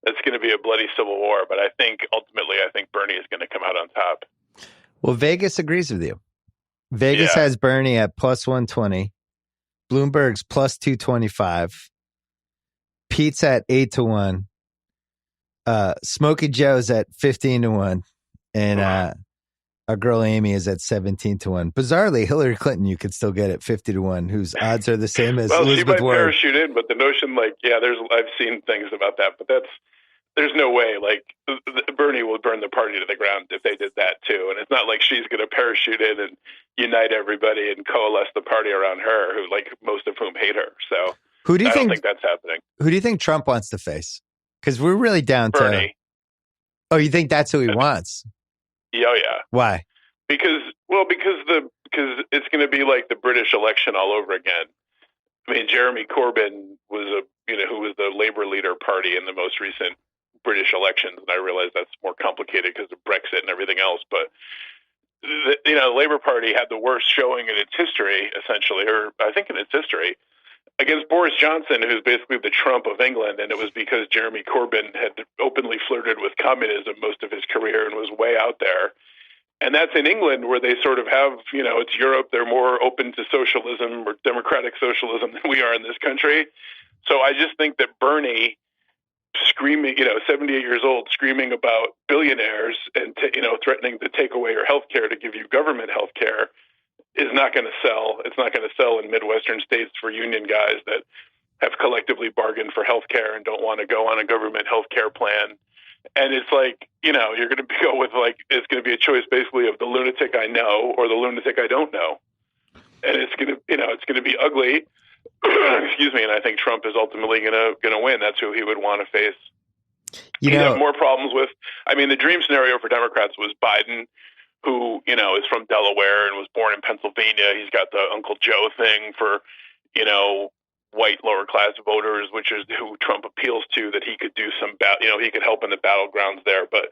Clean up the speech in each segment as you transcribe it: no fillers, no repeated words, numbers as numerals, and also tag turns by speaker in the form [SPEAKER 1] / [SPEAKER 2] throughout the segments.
[SPEAKER 1] it's going to be a bloody civil war. But I think ultimately, Bernie is going to come out on top.
[SPEAKER 2] Well, Vegas agrees with you. Vegas has Bernie at plus 120. Bloomberg's plus 225. Pete's at 8-1. Smokey Joe's at 15-1. And our girl Amy is at 17-1. Bizarrely, Hillary Clinton you could still get at 50-1, whose odds are the same as Elizabeth
[SPEAKER 1] she might
[SPEAKER 2] Warren.
[SPEAKER 1] Parachute in, but the notion, I've seen things about that, but there's no way. Bernie will burn the party to the ground if they did that too, and it's not like she's going to parachute in and unite everybody and coalesce the party around her, who most of whom hate her. So
[SPEAKER 2] I don't
[SPEAKER 1] think that's happening.
[SPEAKER 2] Who do you think Trump wants to face? Because we're really down
[SPEAKER 1] Bernie.
[SPEAKER 2] to. Oh, you think that's who he wants?
[SPEAKER 1] Yeah, yeah.
[SPEAKER 2] Why?
[SPEAKER 1] Because it's going to be like the British election all over again. I mean, Jeremy Corbyn was who was the Labour leader party in the most recent British elections, and I realize that's more complicated because of Brexit and everything else. But the Labour Party had the worst showing in its history, essentially, or I think in its history, against Boris Johnson, who's basically the Trump of England, and it was because Jeremy Corbyn had openly flirted with communism most of his career and was way out there. And that's in England, where they sort of have, it's Europe. They're more open to socialism or democratic socialism than we are in this country. So I just think that Bernie screaming, 78 years old, screaming about billionaires and, threatening to take away your health care to give you government health care is not going to sell. It's not going to sell in Midwestern states for union guys that have collectively bargained for health care and don't want to go on a government health care plan. And it's you're going to go with it's going to be a choice basically of the lunatic I know or the lunatic I don't know. And it's going to, it's going to be ugly. Excuse me. And I think Trump is ultimately going to win. That's who he would want to face. He'd have more problems with, the dream scenario for Democrats was Biden, who, is from Delaware and was born in Pennsylvania. He's got the Uncle Joe thing for, white lower class voters, which is who Trump appeals to, that he could do he could help in the battlegrounds there. But,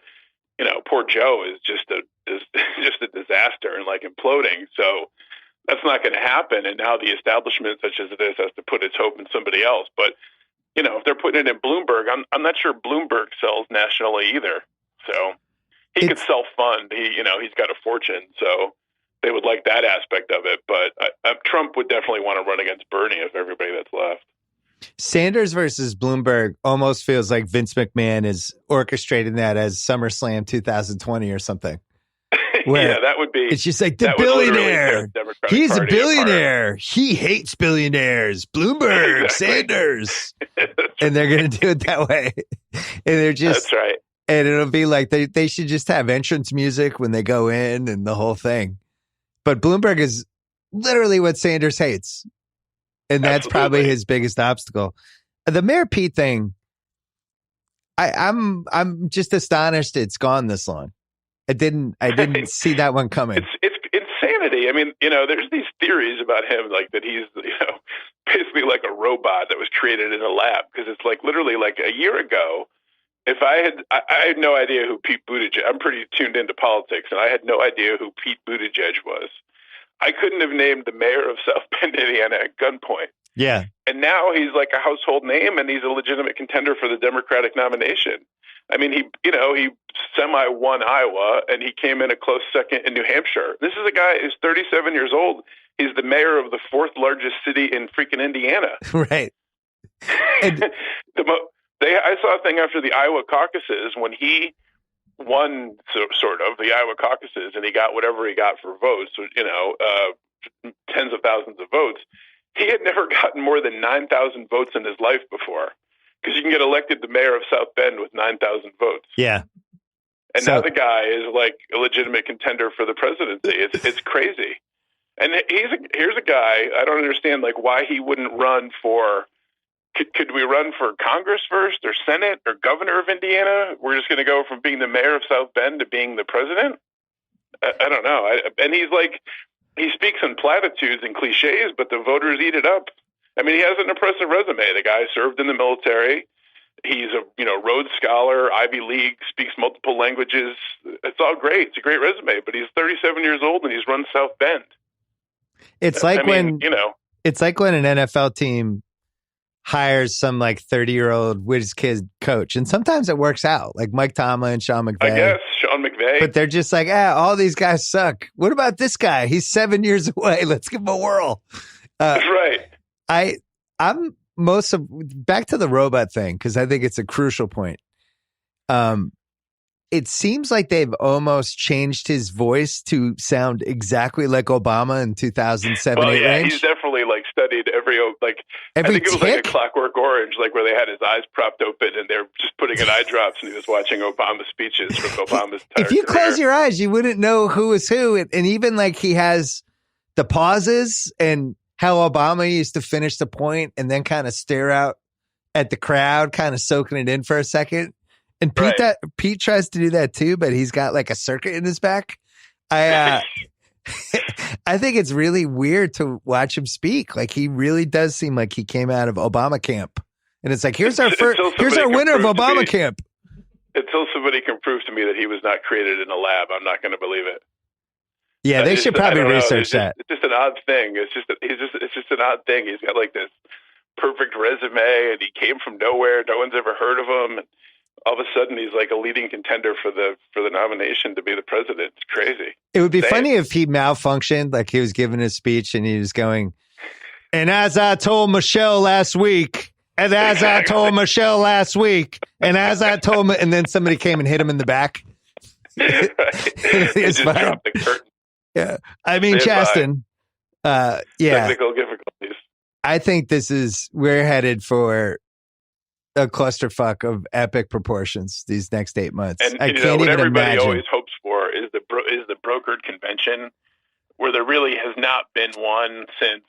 [SPEAKER 1] poor Joe is just a disaster and imploding. So that's not going to happen. And now the establishment, such as it is, has to put its hope in somebody else. But, if they're putting it in Bloomberg, I'm not sure Bloomberg sells nationally either. So he could self-fund. He's got a fortune. So they would like that aspect of it. But Trump would definitely want to run against Bernie of everybody that's left.
[SPEAKER 2] Sanders versus Bloomberg almost feels like Vince McMahon is orchestrating that as SummerSlam 2020 or something.
[SPEAKER 1] Yeah, that would be.
[SPEAKER 2] It's just like the billionaire. He's a billionaire. He hates billionaires. Bloomberg, exactly. Sanders. And they're going to do it that way. And they're just.
[SPEAKER 1] That's right.
[SPEAKER 2] And it'll be like they should just have entrance music when they go in and the whole thing. But Bloomberg is literally what Sanders hates. And that's probably his biggest obstacle. The Mayor Pete thing, I'm just astonished it's gone this long. I didn't see that one coming.
[SPEAKER 1] It's insanity. There's these theories about him, that he's, basically like a robot that was created in a lab. Because it's literally a year ago, if I had no idea who Pete Buttigieg, I'm pretty tuned into politics, and I had no idea who Pete Buttigieg was. I couldn't have named the mayor of South Bend, Indiana at gunpoint.
[SPEAKER 2] Yeah.
[SPEAKER 1] And now he's like a household name, and he's a legitimate contender for the Democratic nomination. He semi-won Iowa, and he came in a close second in New Hampshire. This is a guy who's 37 years old. He's the mayor of the fourth largest city in freaking Indiana.
[SPEAKER 2] Right. And
[SPEAKER 1] I saw a thing after the Iowa caucuses when he won sort of the Iowa caucuses, and he got whatever he got for votes, tens of thousands of votes. He had never gotten more than 9,000 votes in his life before, because you can get elected the mayor of South Bend with 9,000 votes.
[SPEAKER 2] Yeah.
[SPEAKER 1] And now the guy is a legitimate contender for the presidency. It's crazy. And here's a guy, I don't understand why he wouldn't run for. Could we run for Congress first, or Senate, or governor of Indiana? We're just going to go from being the mayor of South Bend to being the president? I don't know. And he speaks in platitudes and cliches, but the voters eat it up. He has an impressive resume. The guy served in the military. He's a Rhodes Scholar, Ivy League, speaks multiple languages. It's all great. It's a great resume, but he's 37 years old and he's run South Bend.
[SPEAKER 2] It's like when an NFL team hires some like 30-year-old whiz kid coach. And sometimes it works out, like Mike Tomlin, Sean McVay.
[SPEAKER 1] I guess, Sean McVay.
[SPEAKER 2] But they're just like, all these guys suck. What about this guy? He's 7 years away. Let's give him a whirl.
[SPEAKER 1] That's right.
[SPEAKER 2] I'm back to the robot thing, because I think it's a crucial point. It seems like they've almost changed his voice to sound exactly like Obama in 2007,
[SPEAKER 1] well,
[SPEAKER 2] 8
[SPEAKER 1] yeah,
[SPEAKER 2] range.
[SPEAKER 1] He's definitely like studied every I think it was
[SPEAKER 2] tick?
[SPEAKER 1] like a Clockwork Orange, like where they had his eyes propped open and they're just putting in eye drops, and he was watching Obama's speeches from Obama's entire
[SPEAKER 2] If you
[SPEAKER 1] career.
[SPEAKER 2] close your eyes, you wouldn't know who is who. And even like he has the pauses and how Obama used to finish the point and then kind of stare out at the crowd, kind of soaking it in for a second. And Pete tries to do that too, but he's got like a circuit in his back. I think it's really weird to watch him speak. Like he really does seem like he came out of Obama camp, and it's like here's our winner of Obama camp.
[SPEAKER 1] Until somebody can prove to me that he was not created in a lab, I'm not going to believe it.
[SPEAKER 2] Yeah, they should probably research that.
[SPEAKER 1] It's just an odd thing. It's just an odd thing. He's got like this perfect resume, and he came from nowhere. No one's ever heard of him. And all of a sudden, he's like a leading contender for the nomination to be the president. It's crazy.
[SPEAKER 2] It would be funny if he malfunctioned, like he was giving his speech and he was going, and as I told Michelle last week, and as I told Michelle last week, and as I told and then somebody came and hit him in the back.
[SPEAKER 1] Just dropped the curtain.
[SPEAKER 2] Yeah. I mean, Chaston,
[SPEAKER 1] technical difficulties.
[SPEAKER 2] I think we're headed for a clusterfuck of epic proportions these next 8 months.
[SPEAKER 1] And
[SPEAKER 2] I can't
[SPEAKER 1] what
[SPEAKER 2] even
[SPEAKER 1] everybody
[SPEAKER 2] imagine.
[SPEAKER 1] always hopes for is the brokered convention, where there really has not been one since.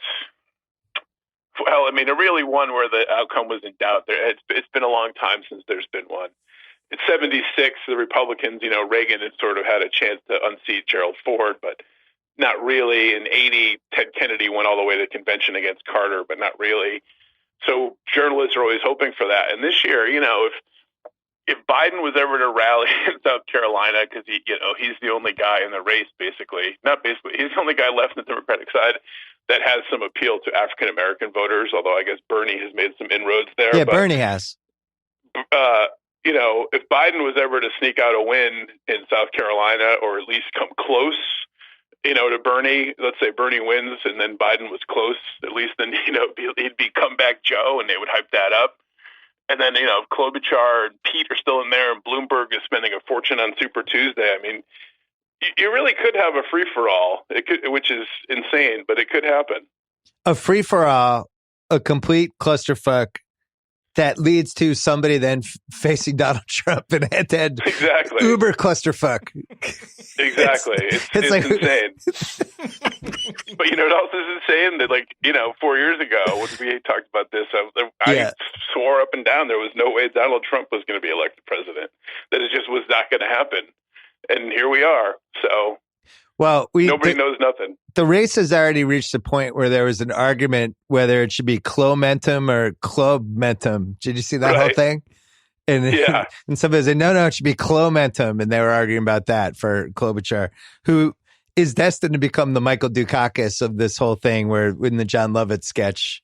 [SPEAKER 1] Well, I mean, really one where the outcome was in doubt. It's been a long time since there's been one. In '76, the Republicans, Reagan had sort of had a chance to unseat Gerald Ford, but not really. In '80, Ted Kennedy went all the way to the convention against Carter, but not really. So journalists are always hoping for that. And this year, if Biden was ever to rally in South Carolina, because he's the only guy in the race, he's the only guy left on the Democratic side that has some appeal to African American voters. Although I guess Bernie has made some inroads there.
[SPEAKER 2] Yeah, Bernie has.
[SPEAKER 1] If Biden was ever to sneak out a win in South Carolina, or at least come close, to Bernie, let's say Bernie wins and then Biden was close, at least then, he'd be comeback Joe and they would hype that up. And then, if Klobuchar and Pete are still in there and Bloomberg is spending a fortune on Super Tuesday, I mean, you really could have a free-for-all, which is insane, but it could happen.
[SPEAKER 2] A free-for-all, a complete clusterfuck that leads to somebody then facing Donald Trump in head-to-head.
[SPEAKER 1] Exactly.
[SPEAKER 2] Uber clusterfuck.
[SPEAKER 1] Exactly. It's like, insane. But what else is insane? That 4 years ago, when we talked about this, I swore up and down there was no way Donald Trump was going to be elected president. That it just was not going to happen. And here we are. So nobody knows nothing. The
[SPEAKER 2] race has already reached a point where there was an argument whether it should be Clomentum or Clubmentum. Did you see that whole thing? And and somebody said, no, it should be Clomentum. And they were arguing about that for Klobuchar, who is destined to become the Michael Dukakis of this whole thing, where in the John Lovett sketch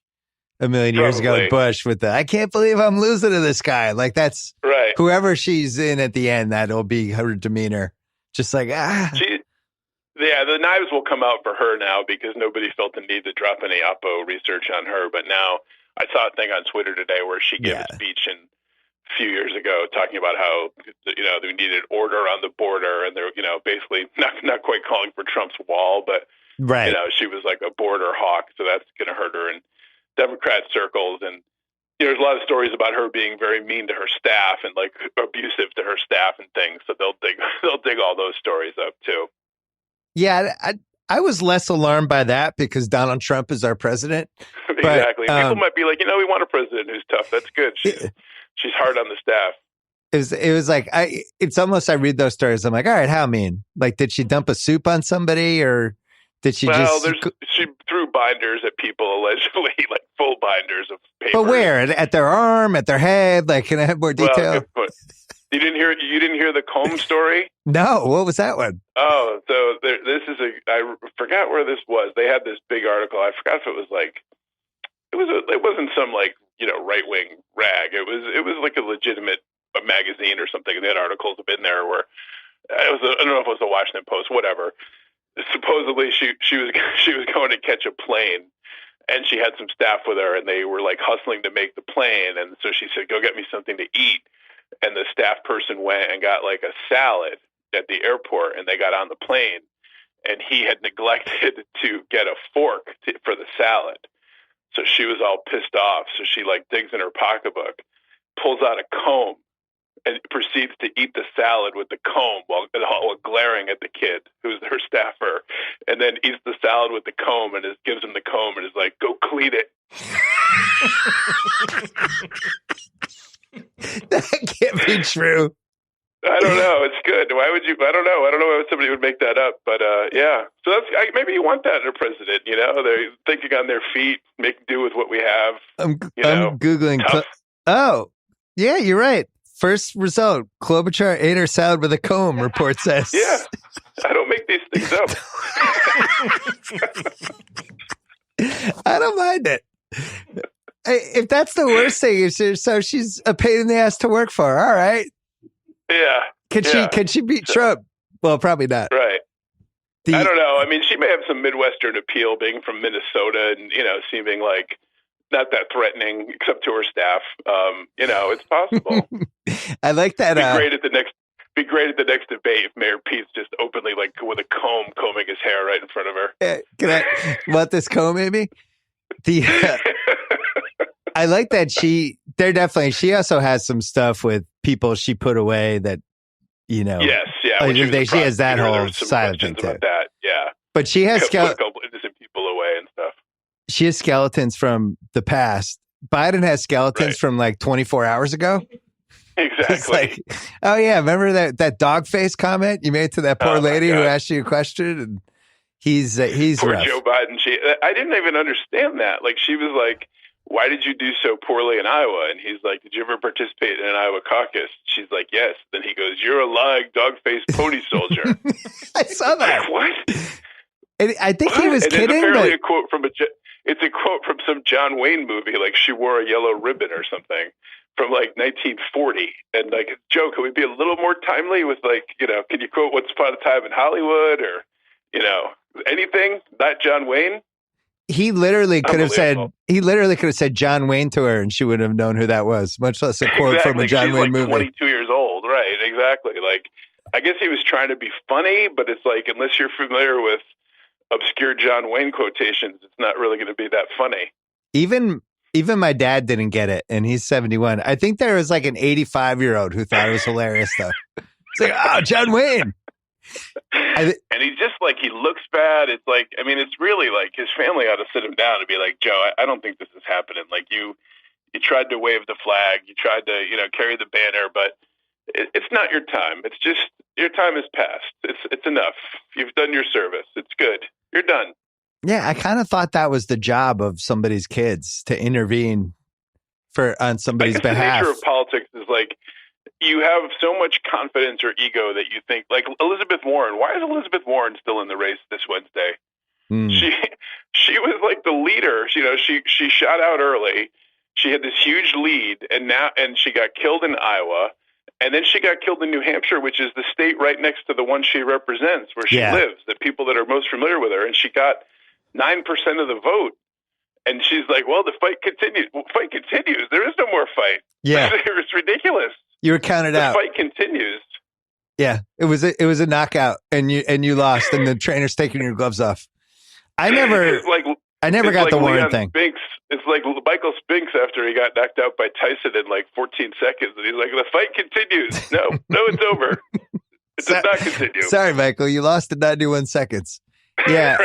[SPEAKER 2] a million years ago with Bush with I can't believe I'm losing to this guy. Like that's whoever she's in at the end, that'll be her demeanor. Just like,
[SPEAKER 1] the knives will come out for her now because nobody felt the need to drop any Oppo research on her. But now I saw a thing on Twitter today where she gave a speech a few years ago talking about how, they needed order on the border, and they're, basically not quite calling for Trump's wall, but, she was like a border hawk. So that's going to hurt her in Democrat circles. And there's a lot of stories about her being very mean to her staff and like abusive to her staff and things. So they'll dig all those stories up too.
[SPEAKER 2] Yeah, I was less alarmed by that because Donald Trump is our president.
[SPEAKER 1] Exactly. People might be like, we want a president who's tough. That's good. She's hard on the staff.
[SPEAKER 2] It was like it's almost I read those stories. I'm like, all right, how mean? Like, did she dump a soup on somebody, or did she
[SPEAKER 1] she threw binders at people allegedly, like full binders of paper.
[SPEAKER 2] But where? At their arm? At their head? Like, can I have more detail?
[SPEAKER 1] You didn't hear the Combe story?
[SPEAKER 2] No. What was that one?
[SPEAKER 1] Oh, so this is I forgot where this was. They had this big article. I forgot if it was it wasn't some like, right wing rag. It was like a legitimate magazine or something. They had articles in there where I don't know if it was the Washington Post, whatever. Supposedly she was going to catch a plane, and she had some staff with her, and they were like hustling to make the plane, and so she said, "Go get me something to eat." And the staff person went and got like a salad at the airport, and they got on the plane, and he had neglected to get a fork for the salad. So she was all pissed off. So she like digs in her pocketbook, pulls out a comb, and proceeds to eat the salad with the comb while glaring at the kid who's her staffer, and then eats the salad with the comb and gives him the comb and is like, "Go clean it."
[SPEAKER 2] That can't be true.
[SPEAKER 1] I don't know. It's good. Why would you? I don't know. I don't know why somebody would make that up. But yeah. So maybe you want that in a president. They're thinking on their feet, make do with what we have.
[SPEAKER 2] I'm Googling. Oh, yeah, you're right. First result, Klobuchar ate her salad with a comb, report says.
[SPEAKER 1] Yeah, I don't make these things up.
[SPEAKER 2] I don't mind it. If that's the worst thing, so she's a pain in the ass to work for. All right.
[SPEAKER 1] Yeah.
[SPEAKER 2] Can she beat Trump? Well, probably not.
[SPEAKER 1] Right. I don't know. I mean, she may have some Midwestern appeal, being from Minnesota, and seeming like not that threatening, except to her staff. It's possible.
[SPEAKER 2] I like that.
[SPEAKER 1] Be great at the next debate if Mayor Pete's just openly like with a comb combing his hair right in front of her.
[SPEAKER 2] Can I want this comb, maybe? I like that she also has some stuff with people she put away that,
[SPEAKER 1] Yes, yeah.
[SPEAKER 2] She has that whole side of thing too.
[SPEAKER 1] That, yeah.
[SPEAKER 2] But she has
[SPEAKER 1] put a couple innocent people away and stuff.
[SPEAKER 2] She has skeletons from the past. Biden has skeletons from like 24 hours ago.
[SPEAKER 1] Exactly.
[SPEAKER 2] It's like, oh yeah, remember that dog face comment you made to that poor lady who asked you a question? And he's
[SPEAKER 1] poor
[SPEAKER 2] rough.
[SPEAKER 1] Joe Biden. I didn't even understand that. Like, she was like, "Why did you do so poorly in Iowa?" And he's like, "Did you ever participate in an Iowa caucus?" She's like, "Yes." Then he goes, "You're a lying dog-faced pony soldier."
[SPEAKER 2] I saw that.
[SPEAKER 1] Like, what?
[SPEAKER 2] And I think he was kidding.
[SPEAKER 1] Apparently, a quote from it's a quote from some John Wayne movie, like she wore a yellow ribbon or something from like 1940. And like, Joe, can we be a little more timely with like, can you quote Once Upon a Time in Hollywood or, anything? Not John Wayne.
[SPEAKER 2] He literally could have said John Wayne to her, and she would have known who that was. Much less a quote from a John Wayne movie.
[SPEAKER 1] 22 years old, right? Exactly. Like, I guess he was trying to be funny, but it's like, unless you're familiar with obscure John Wayne quotations, it's not really going to be that funny.
[SPEAKER 2] Even my dad didn't get it, and he's 71. I think there was like an 85-year-old who thought it was hilarious, though. It's like, oh, John Wayne.
[SPEAKER 1] And he's just like, he looks bad. It's like, I mean, it's really like his family ought to sit him down and be like, "Joe, I don't think this is happening. Like, you tried to wave the flag, you tried to, carry the banner, but it's not your time. It's just, your time has passed. It's enough. You've done your service. It's good. You're done."
[SPEAKER 2] Yeah, I kind of thought that was the job of somebody's kids, to intervene on somebody's behalf.
[SPEAKER 1] The nature of politics is like, you have so much confidence or ego that you think, like Elizabeth Warren. Why is Elizabeth Warren still in the race this Wednesday? She was like the leader. She shot out early. She had this huge lead, and she got killed in Iowa, and then she got killed in New Hampshire, which is the state right next to the one she represents, where she lives. The people that are most familiar with her, and she got 9% of the vote. And she's like, "Well, the fight continues. Fight continues. There is no more fight."
[SPEAKER 2] Yeah,
[SPEAKER 1] it's ridiculous.
[SPEAKER 2] You were counted out.
[SPEAKER 1] The fight continues.
[SPEAKER 2] Yeah, it was a knockout, and you lost, and the trainer's taking your gloves off. I never got the Warren thing.
[SPEAKER 1] It's like Michael Spinks after he got knocked out by Tyson in like 14 seconds, and he's like, "The fight continues." No, it's over. It does not continue.
[SPEAKER 2] Sorry, Michael, you lost in 91 seconds. Yeah,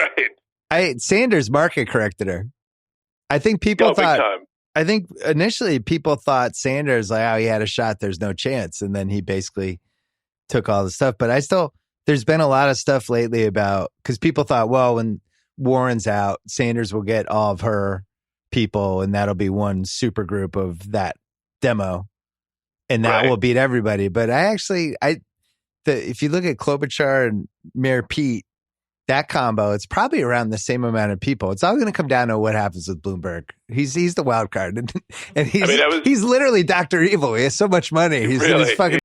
[SPEAKER 1] right.
[SPEAKER 2] Sanders market corrected her. I think people thought. I think initially people thought Sanders, like, oh, he had a shot, there's no chance, and then he basically took all the stuff. But there's been a lot of stuff lately about, because people thought, well, when Warren's out, Sanders will get all of her people, and that'll be one super group of that demo, and that will beat everybody. But if you look at Klobuchar and Mayor Pete, that combo, it's probably around the same amount of people. It's all going to come down to what happens with Bloomberg. He's the wild card, and he's literally Dr. Evil. He has so much money. He's in his fucking